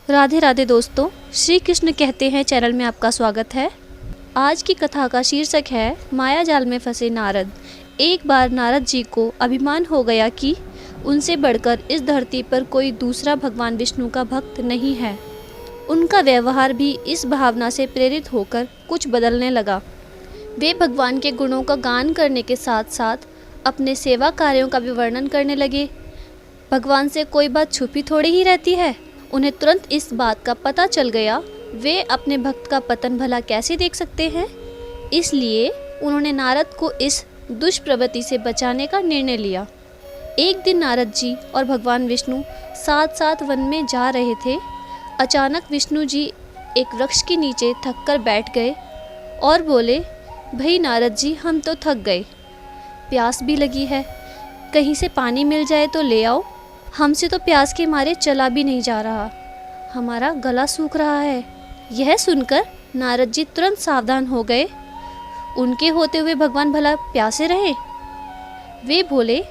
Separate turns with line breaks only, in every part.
राधे राधे दोस्तों, श्री कृष्ण कहते हैं चैनल में आपका स्वागत है। आज की कथा का शीर्षक है माया जाल में फंसे नारद। एक बार नारद जी को अभिमान हो गया कि उनसे बढ़कर इस धरती पर कोई दूसरा भगवान विष्णु का भक्त नहीं है। उनका व्यवहार भी इस भावना से प्रेरित होकर कुछ बदलने लगा। वे भगवान के गुणों का गान करने के साथ साथ अपने सेवा कार्यों का भी वर्णन करने लगे। भगवान से कोई बात छुपी थोड़ी ही रहती है। उन्हें तुरंत इस बात का पता चल गया, वे अपने भक्त का पतन भला कैसे देख सकते हैं। इसलिए उन्होंने नारद को इस दुष्प्रवृत्ति से बचाने का निर्णय लिया। एक दिन नारद जी और भगवान विष्णु साथ साथ वन में जा रहे थे। अचानक विष्णु जी एक वृक्ष के नीचे थककर बैठ गए और बोले, भाई नारद जी, हम तो थक गए, प्यास भी लगी है, कहीं से पानी मिल जाए तो ले आओ। हमसे तो प्यास के मारे चला भी नहीं जा रहा, हमारा गला सूख रहा है। यह सुनकर नारद जी तुरंत सावधान हो गए। उनके होते हुए भगवान भला प्यासे रहे। वे बोले,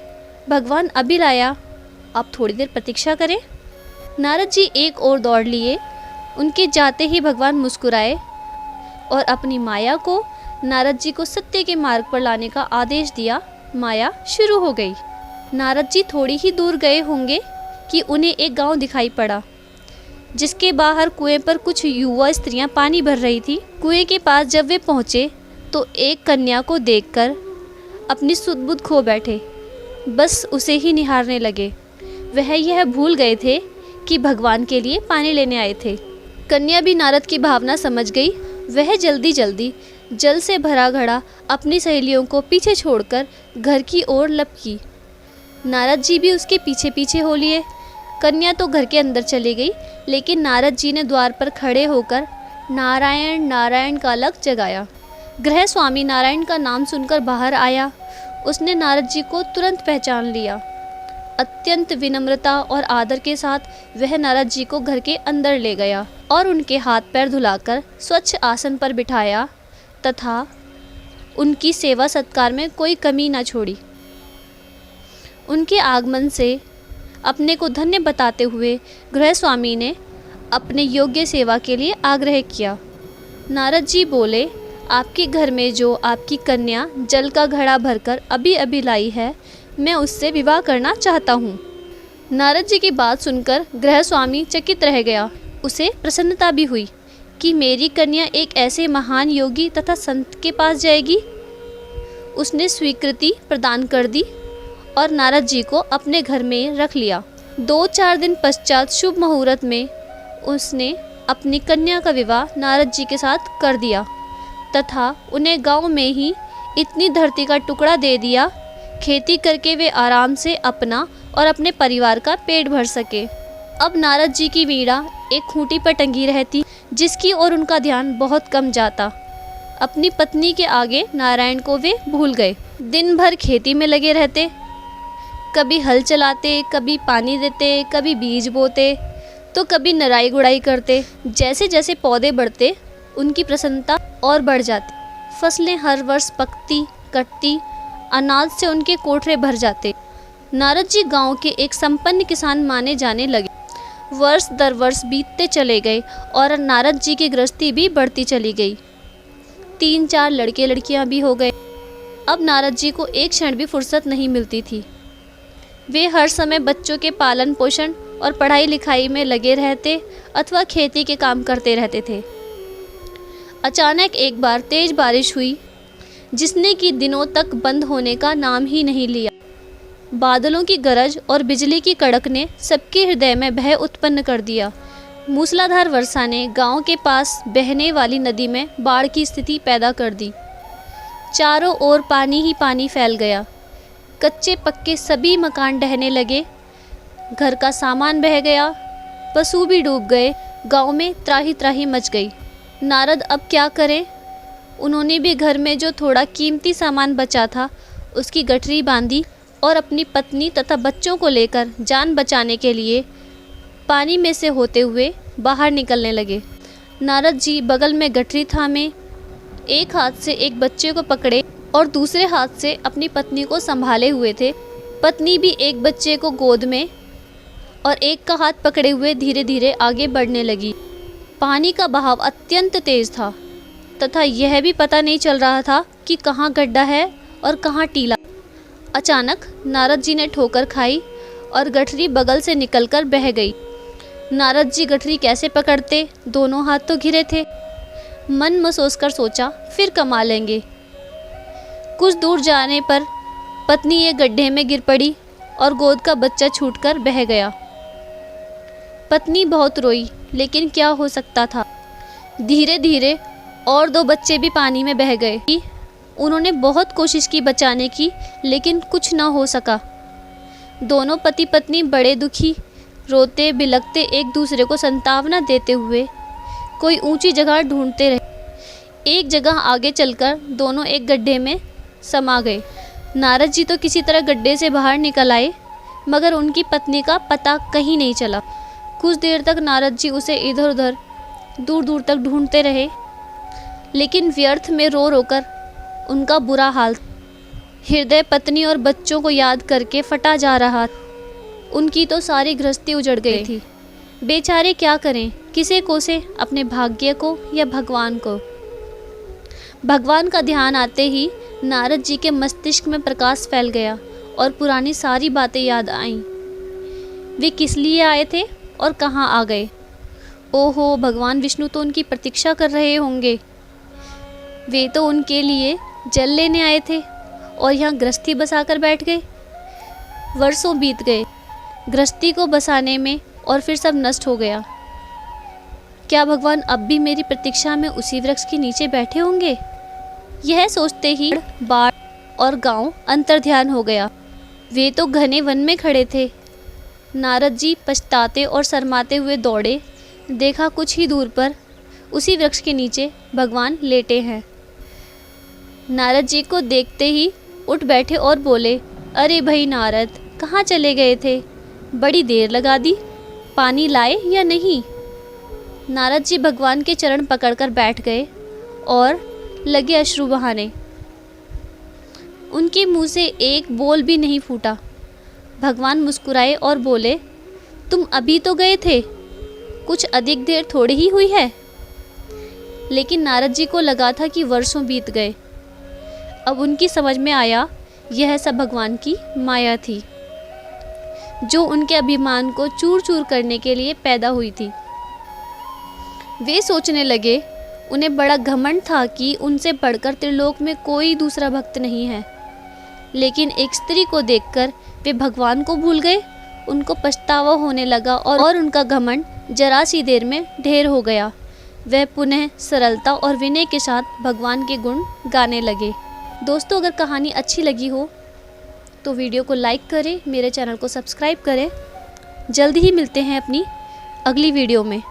भगवान अभी लाया, आप थोड़ी देर प्रतीक्षा करें। नारद जी एक ओर दौड़ लिए। उनके जाते ही भगवान मुस्कुराए और अपनी माया को नारद जी को सत्य के मार्ग पर लाने का आदेश दिया। माया शुरू हो गई। नारद जी थोड़ी ही दूर गए होंगे कि उन्हें एक गांव दिखाई पड़ा, जिसके बाहर कुएं पर कुछ युवा स्त्रियां पानी भर रही थी। कुएं के पास जब वे पहुंचे तो एक कन्या को देखकर अपनी सुध-बुध खो बैठे, बस उसे ही निहारने लगे। वह यह भूल गए थे कि भगवान के लिए पानी लेने आए थे। कन्या भी नारद की भावना समझ गई। वह जल्दी जल्दी जल से भरा घड़ा अपनी सहेलियों को पीछे छोड़कर घर की ओर लपकी। नारद जी भी उसके पीछे पीछे हो लिए। कन्या तो घर के अंदर चली गई, लेकिन नारद जी ने द्वार पर खड़े होकर नारायण नारायण का लग जगाया। गृह स्वामी नारायण का नाम सुनकर बाहर आया। उसने नारद जी को तुरंत पहचान लिया। अत्यंत विनम्रता और आदर के साथ वह नारद जी को घर के अंदर ले गया और उनके हाथ पैर धुलाकर स्वच्छ आसन पर बिठाया तथा उनकी सेवा सत्कार में कोई कमी न छोड़ी। उनके आगमन से अपने को धन्य बताते हुए गृह स्वामी ने अपने योग्य सेवा के लिए आग्रह किया। नारद जी बोले, आपके घर में जो आपकी कन्या जल का घड़ा भरकर अभी अभी लाई है, मैं उससे विवाह करना चाहता हूँ। नारद जी की बात सुनकर गृह स्वामी चकित रह गया। उसे प्रसन्नता भी हुई कि मेरी कन्या एक ऐसे महान योगी तथा संत के पास जाएगी। उसने स्वीकृति प्रदान कर दी और नारद जी को अपने घर में रख लिया। 2-4 दिन पश्चात शुभ मुहूर्त में उसने अपनी कन्या का विवाह नारद जी के साथ कर दिया तथा उन्हें गांव में ही इतनी धरती का टुकड़ा दे दिया, खेती करके वे आराम से अपना और अपने परिवार का पेट भर सके। अब नारद जी की वीणा एक खूंटी पर टंगी रहती, जिसकी ओर उनका ध्यान बहुत कम जाता। अपनी पत्नी के आगे नारायण को वे भूल गए। दिन भर खेती में लगे रहते, कभी हल चलाते, कभी पानी देते, कभी बीज बोते, तो कभी नराई गुड़ाई करते। जैसे जैसे पौधे बढ़ते, उनकी प्रसन्नता और बढ़ जाती। फसलें हर वर्ष पकती कटती, अनाज से उनके कोठरे भर जाते। नारद जी गांव के एक संपन्न किसान माने जाने लगे। वर्ष दर वर्ष बीतते चले गए और नारद जी की गृहस्थी भी बढ़ती चली गई। 3-4 लड़के लड़कियां भी हो गए। अब नारद जी को एक क्षण भी फुर्सत नहीं मिलती थी। वे हर समय बच्चों के पालन पोषण और पढ़ाई लिखाई में लगे रहते अथवा खेती के काम करते रहते थे। अचानक एक बार तेज बारिश हुई, जिसने कि दिनों तक बंद होने का नाम ही नहीं लिया। बादलों की गरज और बिजली की कड़क ने सबके हृदय में भय उत्पन्न कर दिया। मूसलाधार वर्षा ने गांव के पास बहने वाली नदी में बाढ़ की स्थिति पैदा कर दी। चारों ओर पानी ही पानी फैल गया। कच्चे पक्के सभी मकान ढहने लगे, घर का सामान बह गया, पशु भी डूब गए। गांव में त्राही त्राही मच गई। नारद अब क्या करें? उन्होंने भी घर में जो थोड़ा कीमती सामान बचा था, उसकी गठरी बांधी और अपनी पत्नी तथा बच्चों को लेकर जान बचाने के लिए पानी में से होते हुए बाहर निकलने लगे। नारद जी बगल में गठरी थामे, एक हाथ से एक बच्चे को पकड़े और दूसरे हाथ से अपनी पत्नी को संभाले हुए थे। पत्नी भी एक बच्चे को गोद में और एक का हाथ पकड़े हुए धीरे धीरे आगे बढ़ने लगी। पानी का बहाव अत्यंत तेज था तथा यह भी पता नहीं चल रहा था कि कहाँ गड्ढा है और कहाँ टीला। अचानक नारद जी ने ठोकर खाई और गठरी बगल से निकलकर बह गई। नारद जी गठरी कैसे पकड़ते, दोनों हाथ तो घिरे थे। मन में सोचकर सोचा फिर कमा लेंगे। कुछ दूर जाने पर पत्नी एक गड्ढे में गिर पड़ी और गोद का बच्चा छूटकर बह गया। पत्नी बहुत रोई, लेकिन क्या हो सकता था। धीरे धीरे और 2 बच्चे भी पानी में बह गए। उन्होंने बहुत कोशिश की बचाने की, लेकिन कुछ न हो सका। दोनों पति पत्नी बड़े दुखी, रोते बिलखते एक दूसरे को सांत्वना देते हुए कोई ऊंची जगह ढूंढते रहे। एक जगह आगे चलकर दोनों एक गड्ढे में समा गए। नारद जी तो किसी तरह गड्ढे से बाहर निकल आए, मगर उनकी पत्नी का पता कहीं नहीं चला। कुछ देर तक नारद जी उसे इधर उधर दूर दूर तक ढूंढते रहे, लेकिन व्यर्थ में रो रोकर उनका बुरा हाल। हृदय पत्नी और बच्चों को याद करके फटा जा रहा। उनकी तो सारी गृहस्थी उजड़ गई थी। बेचारे क्या करें, किसे कोसे, अपने भाग्य को या भगवान को। भगवान का ध्यान आते ही नारद जी के मस्तिष्क में प्रकाश फैल गया और पुरानी सारी बातें याद आईं। वे किस लिए आए थे और कहाँ आ गए। ओहो, भगवान विष्णु तो उनकी प्रतीक्षा कर रहे होंगे। वे तो उनके लिए जल लेने आए थे और यहाँ गृहस्थी बसाकर बैठ गए। वर्षों बीत गए गृहस्थी को बसाने में और फिर सब नष्ट हो गया। क्या भगवान अब भी मेरी प्रतीक्षा में उसी वृक्ष के नीचे बैठे होंगे। यह सोचते ही बाढ़ और गांव अंतर्ध्यान हो गया। वे तो घने वन में खड़े थे। नारद जी पछताते और शर्माते हुए दौड़े। देखा कुछ ही दूर पर उसी वृक्ष के नीचे भगवान लेटे हैं। नारद जी को देखते ही उठ बैठे और बोले, अरे भाई नारद, कहाँ चले गए थे, बड़ी देर लगा दी, पानी लाए या नहीं। नारद जी भगवान के चरण पकड़कर बैठ गए और लगे अश्रु बहाने। उनके मुंह से एक बोल भी नहीं फूटा। भगवान मुस्कुराए और बोले, तुम अभी तो गए थे, कुछ अधिक देर थोड़ी ही हुई है। लेकिन नारद जी को लगा था कि वर्षों बीत गए। अब उनकी समझ में आया यह सब भगवान की माया थी, जो उनके अभिमान को चूर चूर करने के लिए पैदा हुई थी। वे सोचने लगे, उन्हें बड़ा घमंड था कि उनसे बढ़कर त्रिलोक में कोई दूसरा भक्त नहीं है। लेकिन एक स्त्री को देखकर वे भगवान को भूल गए। उनको पछतावा होने लगा और उनका घमंड जरा सी देर में ढेर हो गया। वह पुनः सरलता और विनय के साथ भगवान के गुण गाने लगे। दोस्तों, अगर कहानी अच्छी लगी हो तो वीडियो को लाइक करें, मेरे चैनल को सब्सक्राइब करें। जल्दी ही मिलते हैं अपनी अगली वीडियो में।